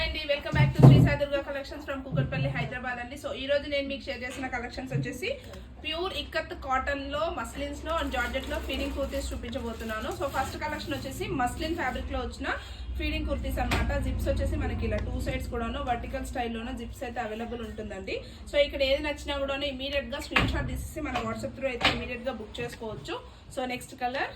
అండి welcome back to Shri Sai Durga collections from Kukatpally Hyderabad అండి. So ఈ రోజు నేను మీకు షేర్ చేసిన కలెక్షన్స్ వచ్చేసి ప్యూర్ ఇక్కత్ కాటన్ లో మస్లిన్స్ లో అండ్ జార్జెట్ లో ఫీడింగ్ కుర్తీస్ చూపించబోతున్నాను. సో ఫస్ట్ కలెక్షన్ వచ్చేసి మస్లిన్ ఫ్యాబ్రిక్ లో వచ్చిన ఫీడింగ్ కుర్తీస్ అనమాట. జిప్స్ వచ్చేసి మనకి ఇలా 2 సైడ్స్ కూడాను వర్టికల్ స్టైల్లోనే జిప్స్ అయితే అవైలబుల్ ఉంటుందండి. సో ఇక్కడ ఏది నచ్చినా కూడా ఇమీడియట్ గా స్క్రీన్ షాట్ తీసేసి మన వాట్సాప్ త్రూ అయితే ఇమీడియట్ గా బుక్ చేసుకోవచ్చు. So next colour.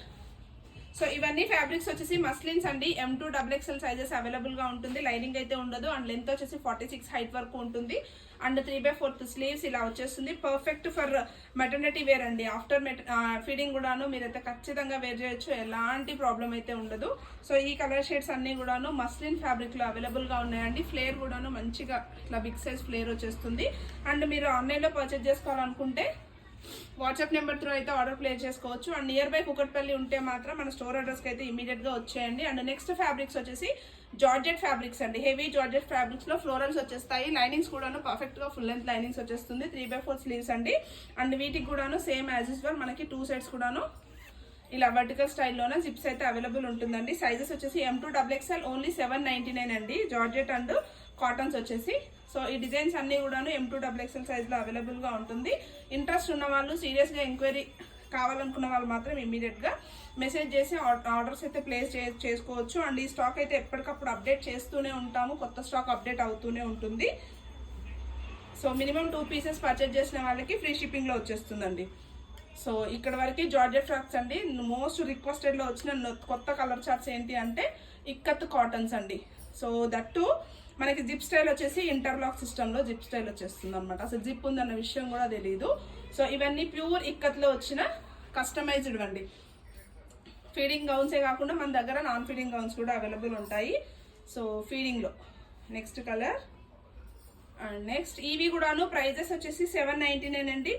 సో ఇవన్నీ ఫ్యాబ్రిక్స్ వచ్చేసి మస్లిన్స్ అండి. M2 XXL సైజెస్ అవైలబుల్ గా ఉంటుంది. లైనింగ్ అయితే ఉండదు అండ్ లెంత్ వచ్చేసి 46 హైట్ వరకు ఉంటుంది అండ్ 3/4 స్లీవ్స్ ఇలా వచ్చేస్తుంది. పర్ఫెక్ట్ ఫర్ మెటర్నిటీ వేర్ అండి. ఆఫ్టర్ ఫీడింగ్ కూడాను మీరైతే ఖచ్చితంగా వేర్ చేయొచ్చు, ఎలాంటి ప్రాబ్లం అయితే ఉండదు. సో ఈ కలర్ షేడ్స్ అన్ని కూడాను మస్లిన్ ఫ్యాబ్రిక్ లో అవైలబుల్ గా ఉన్నాయండి. ఫ్లేర్ కూడాను మంచిగా ఇట్లా బిగ్ సైజ్ ఫ్లేర్ వచ్చేస్తుంది. అండ్ మీరు ఆన్లైన్ లో పర్చేజ్ చేసుకోవాలనుకుంటే వాట్సాప్ నెంబర్ త్రూ అయితే ఆర్డర్ ప్లేస్ చేసుకోవచ్చు. అండ్ నియర్ బై కుకట్పల్లి ఉంటే మాత్రం మన స్టోర్ అడ్రస్కి అయితే ఇమీడియట్ గా వచ్చేయండి. అండ్ నెక్స్ట్ ఫ్యాబ్రిక్స్ వచ్చేసి జార్జెట్ ఫ్యాబ్రిక్స్ అండి. హెవీ జార్జెట్ ఫ్యాబ్రిక్స్ లో ఫ్లోరల్స్ వచ్చేస్తాయి. లైనింగ్స్ కూడాను పర్ఫెక్ట్ గా ఫుల్ లెంత్ లైనింగ్స్ వచ్చేస్తుంది. 3/4 స్లీవ్స్ అండి. అండ్ వీటికి కూడాను సేమ్ యాజ్ యూజువల్ మనకి 2 సైడ్స్ కూడాను ఇలా వర్టికల్ స్టైల్లోనే జిప్స్ అయితే అవైలబుల్ ఉంటుందండి. సైజెస్ వచ్చేసి M2 XXL ఓన్లీ 799 అండి. జార్జెట్ అండ్ కాటన్స్ వచ్చేసి. సో ఈ డిజైన్స్ అన్ని కూడాను M2 XXL సైజ్ లో అవైలబుల్ గా ఉంటుంది. ఇంట్రెస్ట్ ఉన్న వాళ్ళు, సీరియస్ గా ఎంక్వైరీ కావాలనుకున్న వాళ్ళు మాత్రం ఇమీడియట్ గా మెసేజ్ చేసి ఆర్డర్స్ అయితే ప్లేస్ చేసుకోవచ్చు. అండ్ ఈ స్టాక్ అయితే ఎప్పటికప్పుడు అప్డేట్ చేస్తూనే ఉంటాము. కొత్త స్టాక్ అప్డేట్ అవుతూనే ఉంటుంది. సో మినిమం 2 పీసెస్ పర్చేజ్ చేసిన వాళ్ళకి ఫ్రీ షిప్పింగ్ లో వచ్చేస్తుందండి. సో ఇక్కడ వరకు జార్జెట్ ఫ్రాక్స్ అండి. మోస్ట్ రిక్వెస్టెడ్ లో వచ్చిన కొత్త కలర్ చార్ట్స్ ఏంటి అంటే ఇక్కత్ కాటన్స్ అండి. సో దట్టు మనకి జిప్ స్టైల్ వచ్చేసి ఇంటర్లాక్ సిస్టమ్ లో జిప్ స్టైల్ వచ్చేస్తుంది అనమాట. అసలు జిప్ ఉందన్న విషయం కూడా తెలియదు. సో ఇవన్నీ ప్యూర్ ఇక్కత్ లో వచ్చిన కస్టమైజ్డ్ అండి. ఫీడింగ్ గౌన్సే కాకుండా మన దగ్గర నాన్ ఫీడింగ్ గౌన్స్ కూడా అవైలబుల్ ఉంటాయి. సో ఫీడింగ్ లో నెక్స్ట్ కలర్. అండ్ నెక్స్ట్ ఇవి కూడాను ప్రైజెస్ వచ్చేసి 799 అండి.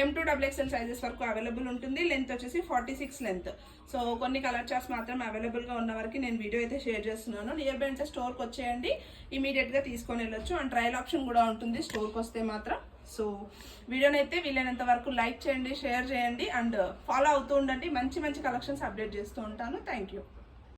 M2 XXL సైజెస్ వరకు అవైలబుల్ ఉంటుంది. లెంత్ వచ్చేసి 46 లెంత్. సో కొన్ని కలర్ చార్ట్స్ మాత్రం అవైలబుల్ గా ఉన్న వరకు నేను వీడియో అయితే షేర్ చేస్తున్నాను. నియర్ బై అంటే స్టోర్కి వచ్చేయండి, ఇమీడియట్ గా తీసుకొని వెళ్ళొచ్చు. అండ్ ట్రయల్ ఆప్షన్ కూడా ఉంటుంది స్టోర్కి వస్తే మాత్రం. సో వీడియోని అయితే వీలైనంత వరకు లైక్ చేయండి, షేర్ చేయండి అండ్ ఫాలో అవుతూ ఉండండి. మంచి మంచి కలెక్షన్స్ అప్డేట్ చేస్తూ ఉంటాను. Thank you.